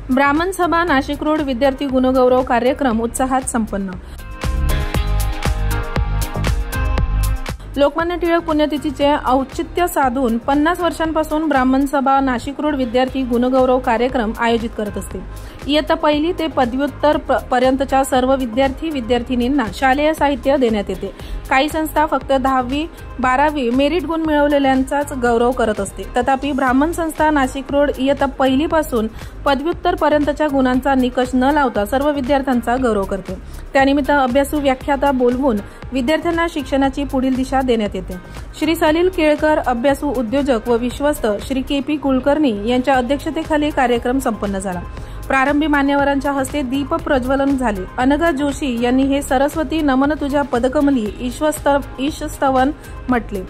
ब्राह्मण सभा नाशिक रोड विद्यार्थी गुणगौरव कार्यक्रम उत्साहात संपन्न। लोकमान्य टिळक पुण्यतिथीचे औचित्य साधून 50 वर्षांपासून ब्राह्मण सभा नाशिक रोड विद्यार्थी गुणगौरव कार्यक्रम आयोजित करत असते। इयत्ता पहिली ते पदव्युत्तर पर्यंतच्या सर्व विद्यार्थी विद्यार्थिनींना शालेय साहित्य देण्यात येते। काही संस्था फक्त 10वी 12वी मेरिट गुण मिळवलेल्यांचाच गौरव करत असते। तथापि ब्राह्मण संस्था नाशिक रोड इयत्ता पहिलीपासून पदव्युत्तर पर्यंतच्या गुणांचा निकष न लावता सर्व विद्यार्थ्यांचा गौरव करते। त्यानिमित्त अभ्यासू व्याख्याता बोलवून विद्यार्थ्यांना शिक्षणाची पुढील दिशा देण्यात येते। श्री सलील केळकर अभ्यासू उद्योजक व विश्वस्त श्री के.पी. कुलकर्णी यांच्या अध्यक्षतेखाली कार्यक्रम संपन्न झाला। प्रारंभी मान्यवरांच्या हस्ते दीप प्रज्वलन झाले। अनघा जोशी यांनी हे सरस्वती नमन तुझ्या पदकमली ईशस्तवन म्हटले।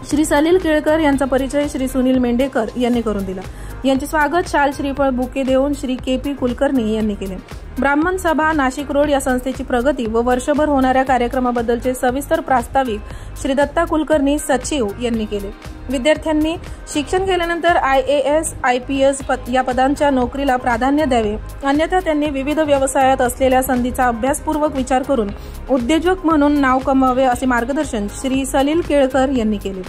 श्री सलील केळकर यांचा परिचय श्री सुनील मेंढेकर यांनी करून दिला। यांचे स्वागत शाल श्रीफळ बुके देऊन श्री के.पी. कुलकर्णी यांनी केले। ब्राह्मण सभा नाशिक रोड या संस्थेची प्रगती व वर्षभर होणाऱ्या कार्यक्रमाबद्दलचे सविस्तर प्रास्ताविक श्री दत्ता कुलकर्णी सचिव यांनी केले। विद्यार्थ्यांनी शिक्षण केल्यानंतर IAS IPS या पदांच्या नोकरीला प्राधान्य द्यावे, अन्यथा त्यांनी विविध व्यवसायात असलेल्या संधीचा अभ्यासपूर्वक विचार करून उद्योजक म्हणून नाव कमवावे असे मार्गदर्शन श्री सलील केळकर यांनी केले।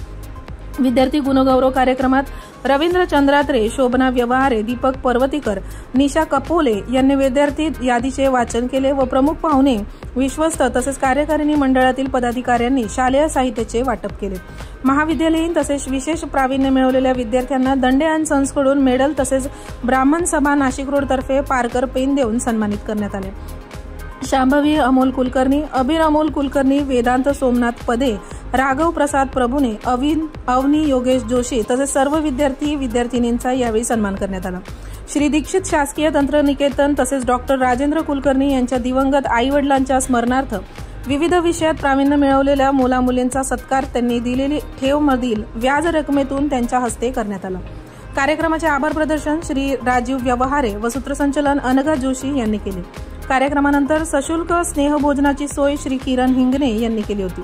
विद्यार्थी गुणगौरव कार्यक्रमात रवींद्र चंद्रात्रे, शोभना व्यवहारे, दीपक पर्वतीकर, निशा कपोले यांनी विद्यार्थी यादीचे वाचन केले व प्रमुख पाहुणे विश्वस्त तसेच कार्यकारिणी मंडळातील पदाधिकाऱ्यांनी शालेय साहित्याचे वाटप केले। महाविद्यालयीन तसेच विशेष प्रावीण्य मिळवलेल्या विद्यार्थ्यांना दंडे अँड सन्सकडून मेडल तसेच ब्राह्मण सभा नाशिक रोड तर्फे पारकर पेन देऊन सन्मानित करण्यात आले। शांभवी अमोल कुलकर्णी, अबीर अमोल कुलकर्णी, वेदांत सोमनाथ पदे, राघव प्रसाद प्रभुने, अवनी योगेश जोशी तसेच सर्व विद्यार्थी विद्यार्थिनींचा यावेळी सन्मान करण्यात आला। श्री दीक्षित शासकीय तंत्रनिकेतन तसेच डॉक्टर राजेंद्र कुलकर्णी यांच्या दिवंगत आई वडिलांच्या स्मरणार्थ विविध विषयात प्रावीण्य मिळवलेल्या मुलामुलींचा सत्कार त्यांनी दिलेली ठेवमधील व्याज रकमेतून त्यांच्या हस्ते करण्यात आला। कार्यक्रमाचे आभार प्रदर्शन श्री राजीव व्यवहारे व सूत्रसंचालन अनघा जोशी यांनी केले। कार्यक्रमानंतर सशुल्क स्नेहभोजनाची सोय श्री किरण हिंगणे यांनी केली होती।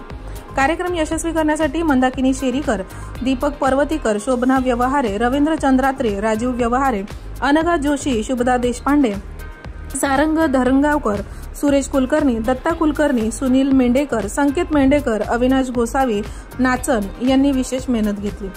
कार्यक्रम यशस्वी करण्यासाठी मंदाकिनी शेरीकर, दीपक पर्वतीकर, शोभना व्यवहारे, रवींद्र चंद्रात्रे, राजीव व्यवहारे, अनघा जोशी, शुभदा देशपांडे, सारंग धरणगावकर, सुरेश कुलकर्णी, दत्ता कुलकर्णी, सुनील मेंढेकर, संकेत मेंढेकर, अविनाश गोसावी, नाचन यांनी विशेष मेहनत घेतली।